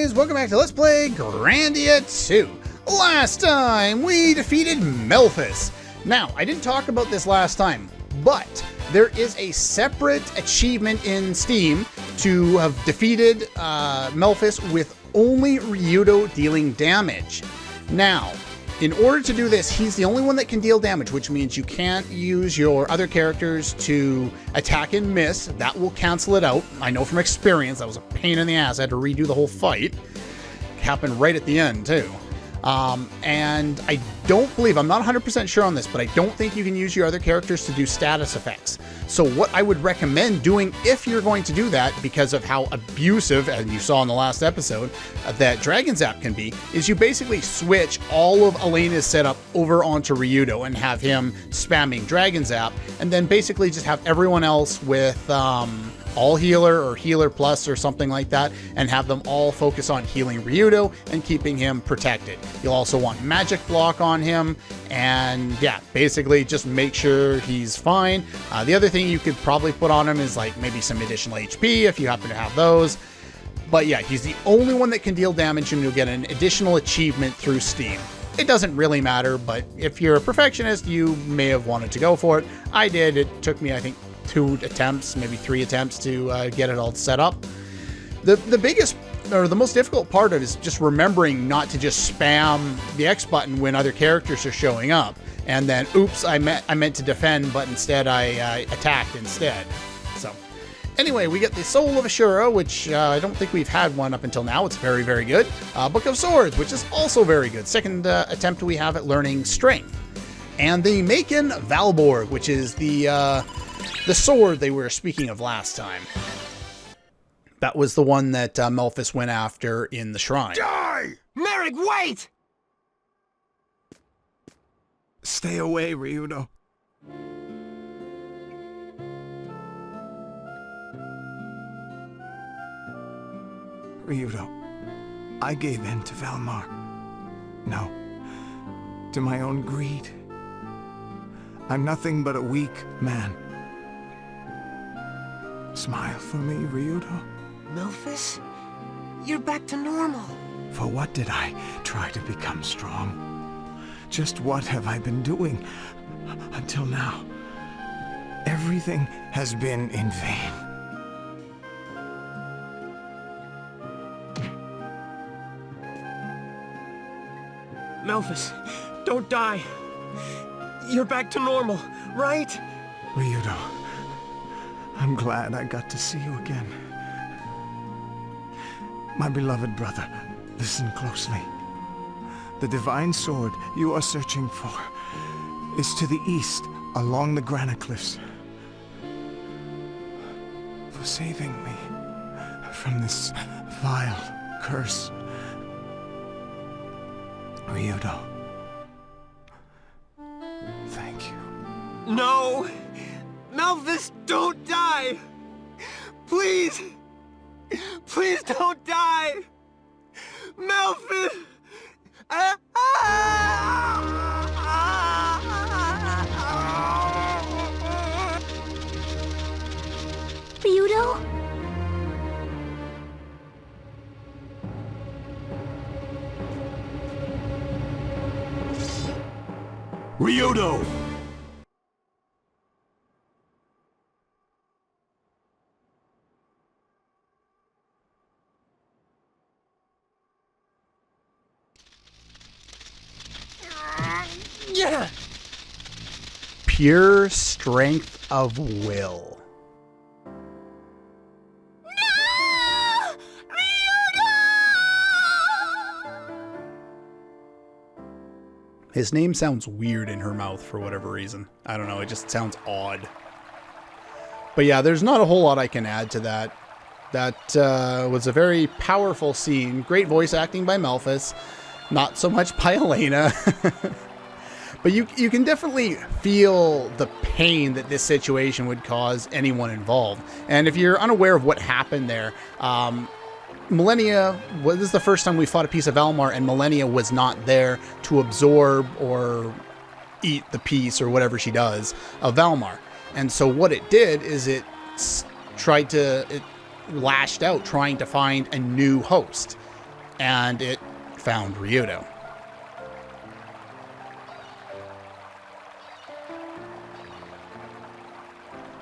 guys, welcome back to Let's Play Grandia 2. Last time, we defeated Melphis. Now, I didn't talk about this last time, but there is a separate achievement in Steam to have defeated Melphis with only Ryudo dealing damage. Now, in order to do this, he's the only one that can deal damage, which means you can't use your other characters to attack and miss. That will cancel it out. I know from experience, that was a pain in the ass. I had to redo the whole fight. It happened right at the end, too. And I don't believe, I'm not 100% sure on this, but I don't think you can use your other characters to do status effects. So what I would recommend doing if you're going to do that, because of how abusive, as you saw in the last episode, that Dragon Zap can be, is you basically switch all of Elena's setup over onto Ryudo and have him spamming Dragon Zap, and then basically just have everyone else with, all healer or healer plus or something like that, and have them all focus on healing Ryudo and keeping him protected. You'll also want magic block on him, and yeah, basically just make sure he's fine. The other thing you could probably put on him is like maybe some additional HP if you happen to have those. But yeah, he's the only one that can deal damage, and you'll get an additional achievement through Steam. It doesn't really matter, but if you're a perfectionist, you may have wanted to go for it. I did. It took me, I think, 2 attempts, maybe 3 attempts to get it all set up. The biggest, or the most difficult part of it is just remembering not to just spam the X button when other characters are showing up, and then, oops, I meant to defend, but instead I attacked instead. So, anyway, we get the Soul of Ashura, which I don't think we've had one up until now. It's very, very good. Book of Swords, which is also very good. Second attempt we have at learning Strength. And the Maken Valborg, which is the sword they were speaking of last time. That was the one that Melphis went after in the shrine. Die! Merrick, wait! Stay away, Ryudo. Ryudo, I gave in to Valmar. No, to my own greed. I'm nothing but a weak man. Smile for me, Ryudo. Melphis? You're back to normal. For what did I try to become strong? Just what have I been doing until now? Everything has been in vain. Melphis, don't die. You're back to normal, right? Ryudo, I'm glad I got to see you again. My beloved brother, listen closely. The divine sword you are searching for is to the east, along the granite cliffs. For saving me from this vile curse, Ryudo, thank you. No! Melphis, don't die! Please! Please don't die! Melphis! Ryudo? Ryudo! Yeah! Pure strength of will. No! Ryudo! His name sounds weird in her mouth for whatever reason. I don't know, it just sounds odd. But yeah, there's not a whole lot I can add to that. That was a very powerful scene. Great voice acting by Melphis. Not so much by Elena. But you can definitely feel the pain that this situation would cause anyone involved. And if you're unaware of what happened there, Millennia, this is the first time we fought a piece of Almar, and Millennia was not there to absorb or eat the piece or whatever she does of Valmar. And so what it did is it lashed out trying to find a new host. and it found Ryudo.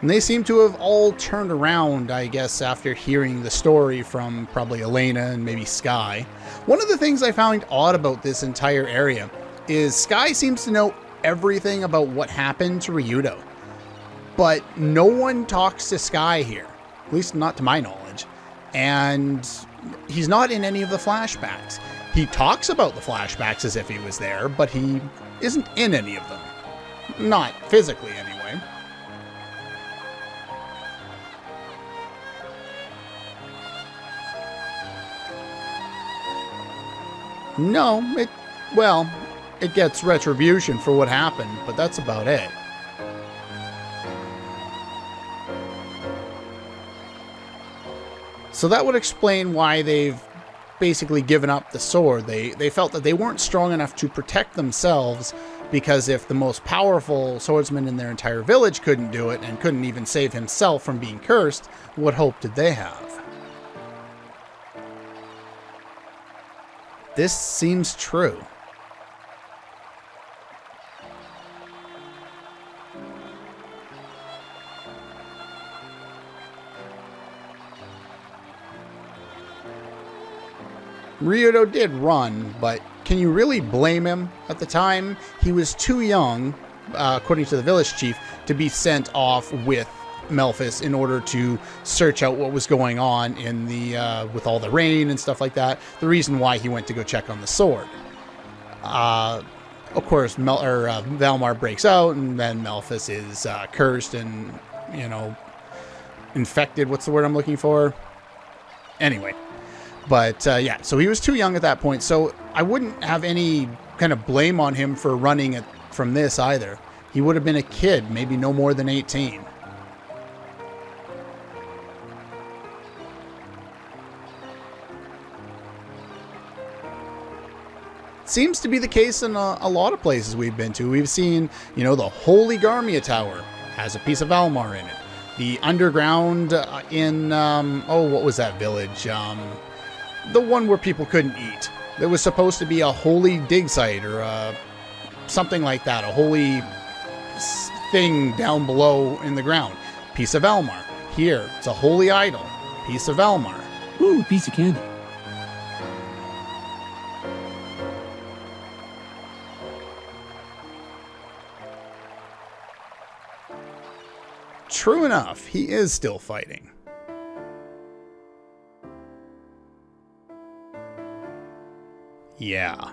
And they seem to have all turned around, I guess, after hearing the story from probably Elena and maybe Sky. One of the things I found odd about this entire area is Sky seems to know everything about what happened to Ryudo. But no one talks to Sky here, at least not to my knowledge. And he's not in any of the flashbacks. He talks about the flashbacks as if he was there, but he isn't in any of them. Not physically, anyway. No, it gets retribution for what happened, but that's about it. So that would explain why they've basically given up the sword. They felt that they weren't strong enough to protect themselves, because if the most powerful swordsman in their entire village couldn't do it and couldn't even save himself from being cursed, what hope did they have? This seems true. Ryudo did run, but can you really blame him? At the time, he was too young, according to the village chief, to be sent off with Melphis in order to search out what was going on in the with all the rain and stuff like that. The reason why he went to go check on the sword. Of course, Valmar breaks out, and then Melphis is cursed and, infected. What's the word I'm looking for? Anyway. But yeah, so he was too young at that point, so I wouldn't have any kind of blame on him for running from this either. He would have been a kid, maybe no more than 18. Seems to be the case in a lot of places we've been to. We've seen, the Holy Garmia Tower has a piece of Valmar in it. The underground in, what was that village? The one where people couldn't eat. There was supposed to be a holy dig site or something like that. A holy thing down below in the ground. Piece of Valmar. Here, it's a holy idol. Piece of Valmar. Ooh, piece of candy. True enough, he is still fighting. Yeah.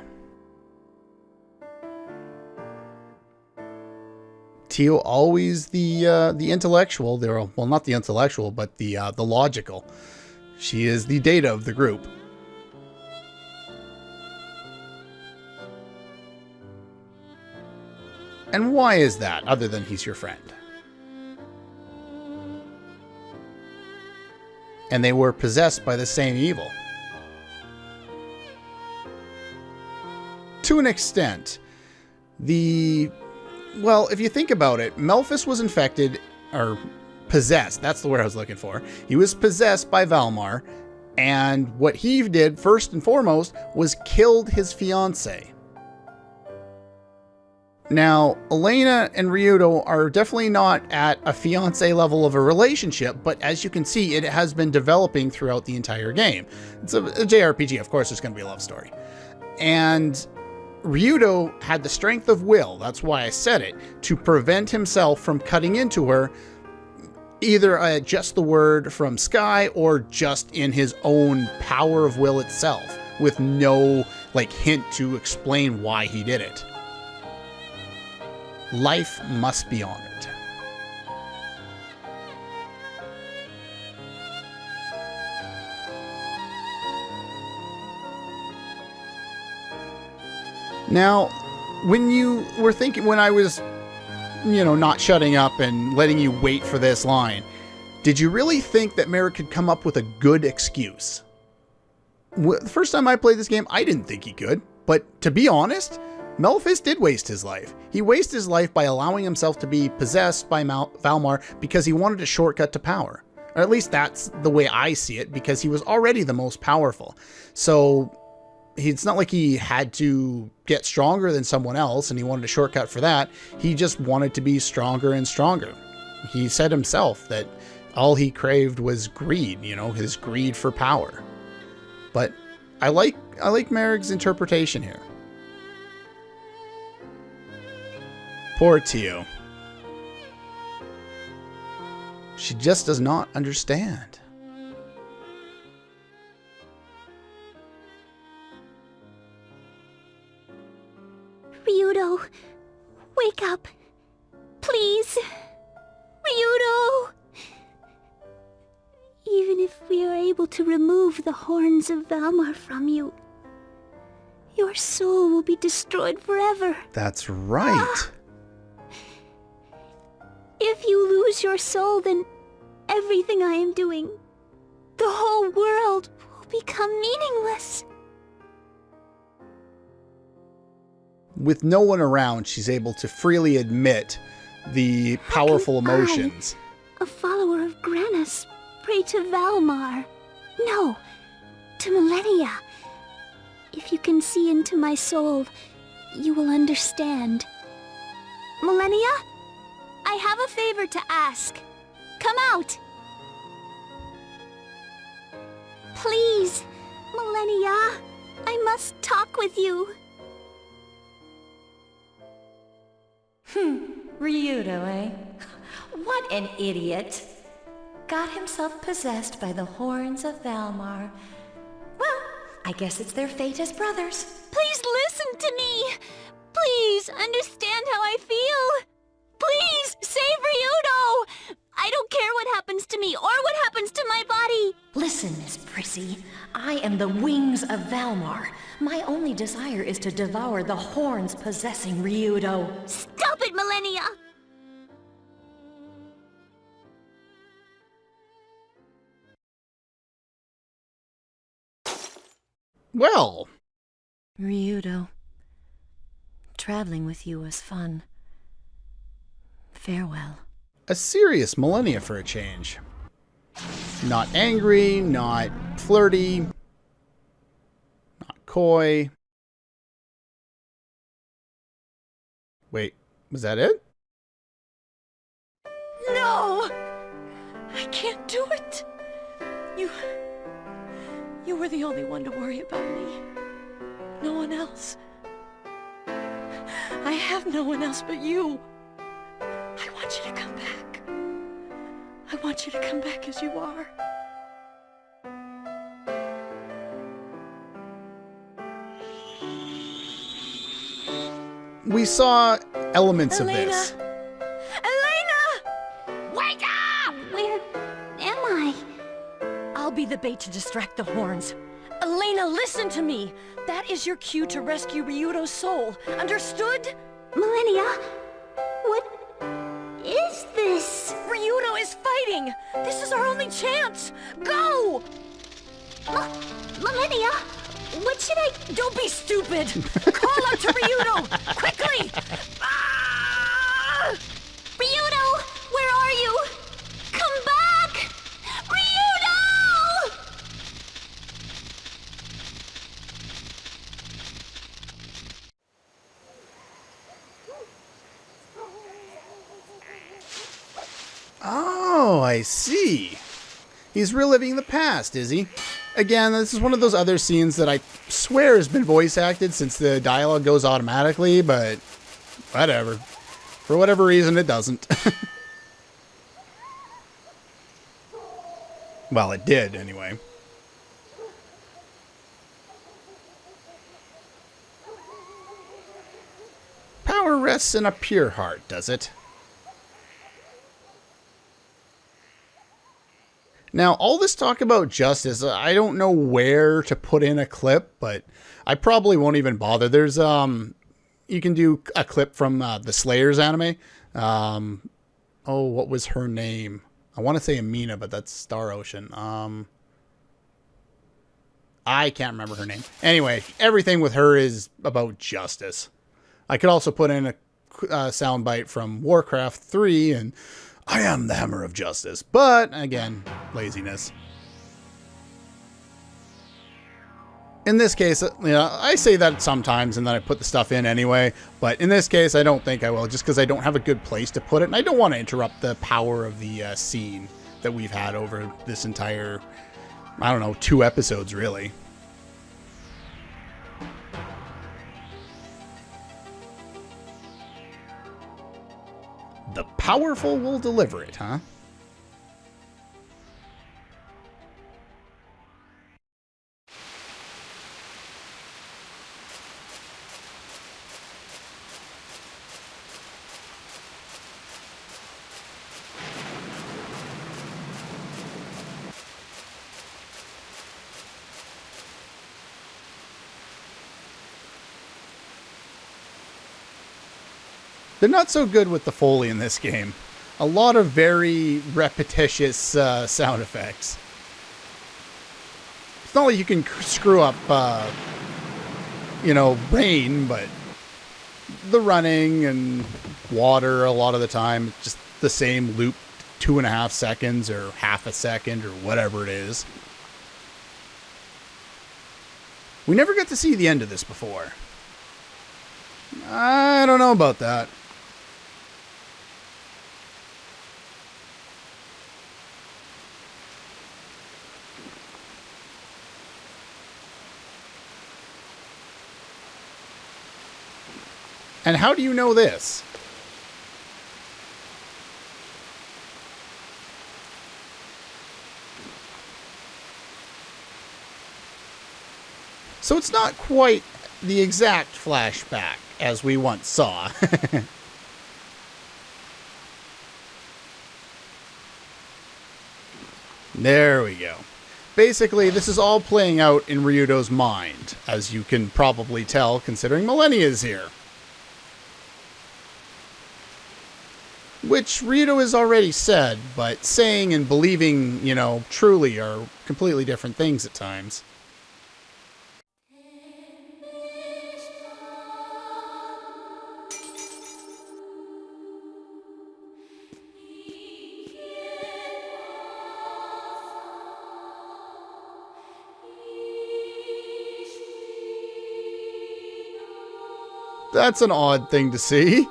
Teal always the intellectual. Well, not the intellectual, but the logical. She is the data of the group. And why is that, other than he's your friend? And they were possessed by the same evil. To an extent, well, if you think about it, Melphis was infected, or possessed, that's the word I was looking for. He was possessed by Valmar, and what he did, first and foremost, was killed his fiancée. Now, Elena and Ryudo are definitely not at a fiancé level of a relationship, but as you can see, it has been developing throughout the entire game. It's a JRPG, of course there's going to be a love story. And Ryudo had the strength of will, that's why I said it, to prevent himself from cutting into her, either just the word from Sky or just in his own power of will itself, with no hint to explain why he did it. Life must be honored. Now, when you were thinking, when I was, not shutting up and letting you wait for this line, did you really think that Merrick could come up with a good excuse? The first time I played this game, I didn't think he could, but to be honest, Melphis did waste his life. He wasted his life by allowing himself to be possessed by Valmar because he wanted a shortcut to power. Or at least that's the way I see it, because he was already the most powerful. So it's not like he had to get stronger than someone else and he wanted a shortcut for that. He just wanted to be stronger and stronger. He said himself that all he craved was greed, you know, his greed for power. But I like Merrick's interpretation here. Poor Tio. She just does not understand. Ryudo, wake up. Please. Ryudo! Even if we are able to remove the horns of Valmar from you, your soul will be destroyed forever. That's right. If you lose your soul, then everything I am doing, the whole world, will become meaningless. With no one around, she's able to freely admit the powerful How can emotions. I, a follower of Granis, pray to Valmar. No, to Millennia. If you can see into my soul, you will understand. Millennia? I have a favor to ask. Come out! Please, Millennia, I must talk with you. Ryudo, eh? What an idiot. Got himself possessed by the horns of Valmar. Well, I guess it's their fate as brothers. Please listen to me. Please understand how I feel. Please save Ryudo. I don't care what happens to me or what happens to my body. Listen, Miss Prissy. I am the wings of Valmar. My only desire is to devour the horns possessing Ryudo. Stop it, Millennia. Well, Ryudo, traveling with you was fun. Farewell. a serious millennia for a change. Not angry, not flirty, not coy. Wait, was that it? No! I can't do it! You were the only one to worry about me. No one else. I have no one else but you. I want you to come back. I want you to come back as you are. We saw elements of Elena! this. Elena! Wake up! Where am I? I'll be the bait to distract the horns. Elena, listen to me! That is your cue to rescue Ryudo's soul. Understood? Millennia, what is this? Ryudo is fighting! This is our only chance! Go! Millennia, what should I... Don't be stupid! Call out to Ryudo! Quickly! Ah! Ryudo, where are you? Come back! Ryudo! Oh, I see. He's reliving the past, is he? Again, this is one of those other scenes that I swear has been voice acted since the dialogue goes automatically, but whatever. For whatever reason, it doesn't. Well, it did, anyway. Power rests in a pure heart, does it? Now, all this talk about justice, I don't know where to put in a clip, but I probably won't even bother. There's, you can do a clip from the Slayers anime. Oh, what was her name? I want to say Amina, but that's Star Ocean. I can't remember her name. Anyway, everything with her is about justice. I could also put in a soundbite from Warcraft 3 and I am the Hammer of Justice. But, again, laziness. In this case, I say that sometimes and then I put the stuff in anyway, but in this case I don't think I will, just because I don't have a good place to put it, and I don't want to interrupt the power of the scene that we've had over this entire, I don't know, 2 episodes really. The powerful will deliver it, huh? They're not so good with the Foley in this game. A lot of very repetitious sound effects. It's not like you can screw up, rain, but the running and water a lot of the time, it's just the same loop, 2.5 seconds or half a second or whatever it is. We never got to see the end of this before. I don't know about that. And how do you know this? So it's not quite the exact flashback as we once saw. There we go. Basically, this is all playing out in Ryudo's mind, as you can probably tell considering Millennia is here. Which Ryudo has already said, but saying and believing, truly are completely different things at times. That's an odd thing to see.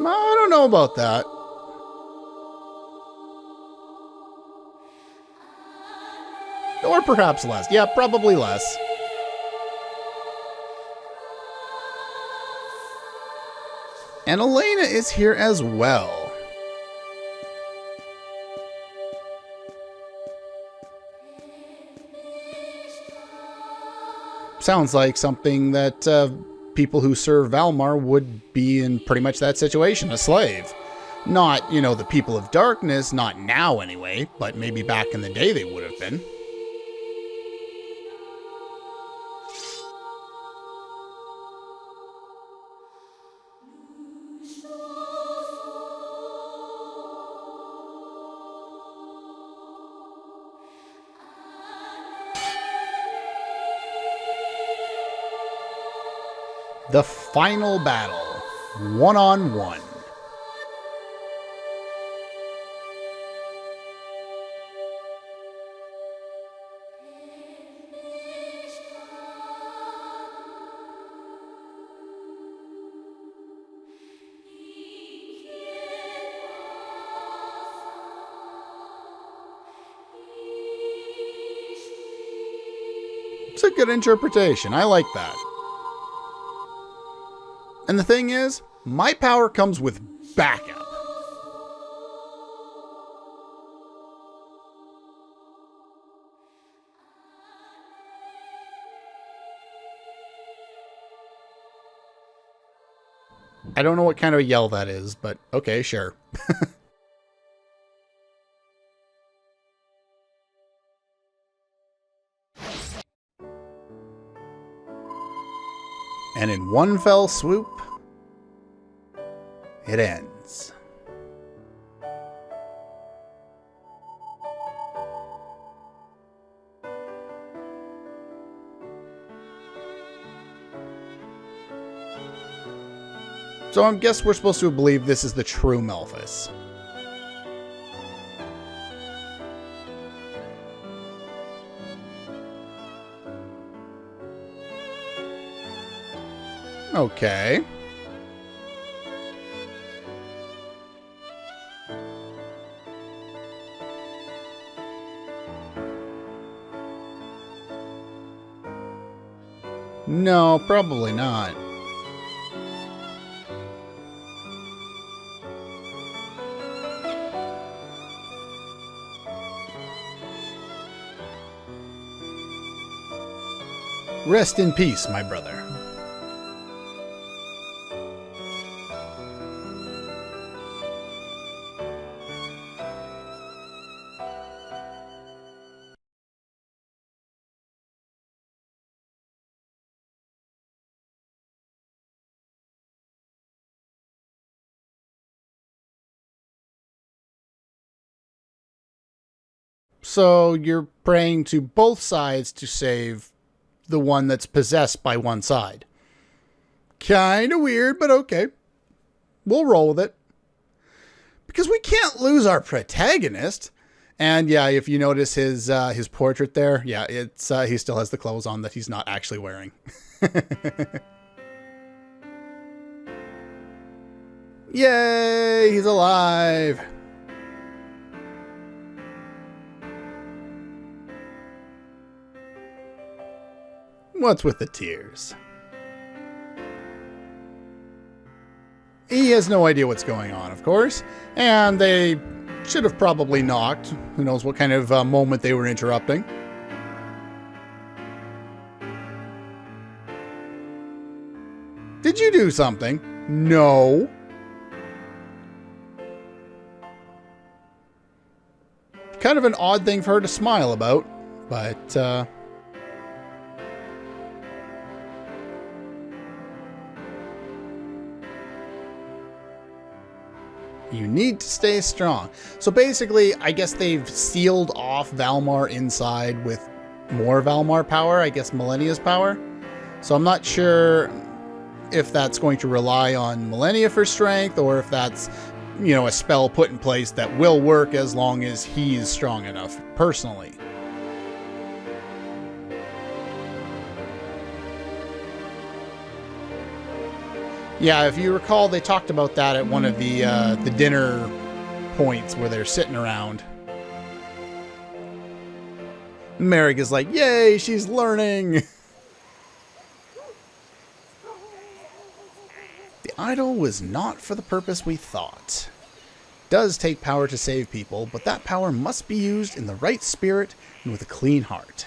I don't know about that. Or perhaps less. Yeah, probably less. And Elena is here as well. Sounds like something that people who serve Valmar would be in pretty much that situation, a slave. Not, the people of darkness, not now anyway, but maybe back in the day they would have been. The final battle, 1-on-1. It's a good interpretation. I like that. And the thing is, my power comes with backup. I don't know what kind of a yell that is, but okay, sure. And in one fell swoop, it ends. So I guess we're supposed to believe this is the true Melphis. Okay. No, probably not. Rest in peace, my brother. So you're praying to both sides to save the one that's possessed by one side. Kinda weird, but okay. We'll roll with it. Because we can't lose our protagonist. And yeah, if you notice his portrait there, yeah, it's he still has the clothes on that he's not actually wearing. Yay, he's alive. What's with the tears? He has no idea what's going on, of course, and they should have probably knocked. Who knows what kind of moment they were interrupting. Did you do something? No. Kind of an odd thing for her to smile about, but you need to stay strong. So basically, I guess they've sealed off Valmar inside with more Valmar power, I guess Millennia's power. So I'm not sure if that's going to rely on Millennia for strength, or if that's, you know, a spell put in place that will work as long as he's strong enough, personally. Yeah, if you recall, they talked about that at one of the dinner points where they're sitting around. Merrick is like, yay, she's learning! The idol was not for the purpose we thought. It does take power to save people, but that power must be used in the right spirit and with a clean heart.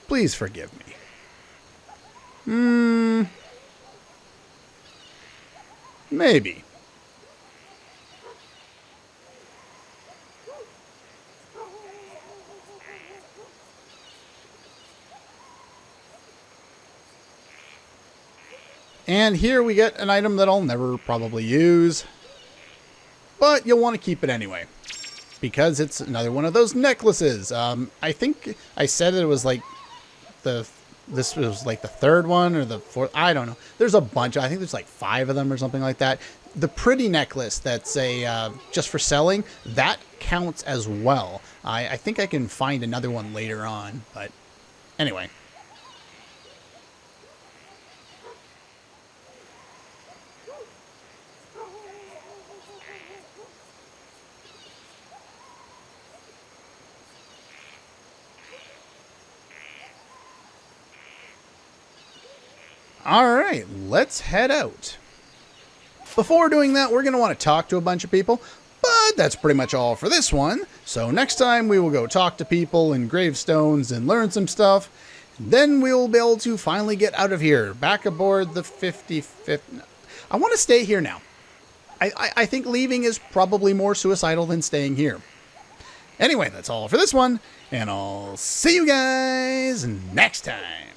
Please forgive me. Maybe. And here we get an item that I'll never probably use, but you'll want to keep it anyway, because it's another one of those necklaces. I think I said it was like this was like the third one or the fourth. I don't know. There's a bunch. I think there's like 5 of them or something like that. The pretty necklace that's a just for selling, that counts as well. I think I can find another one later on, but anyway. Alright, let's head out. Before doing that, we're going to want to talk to a bunch of people, but that's pretty much all for this one. So next time we will go talk to people in gravestones and learn some stuff. Then we'll be able to finally get out of here, back aboard the 55th. I want to stay here now. I think leaving is probably more suicidal than staying here. Anyway, that's all for this one, and I'll see you guys next time.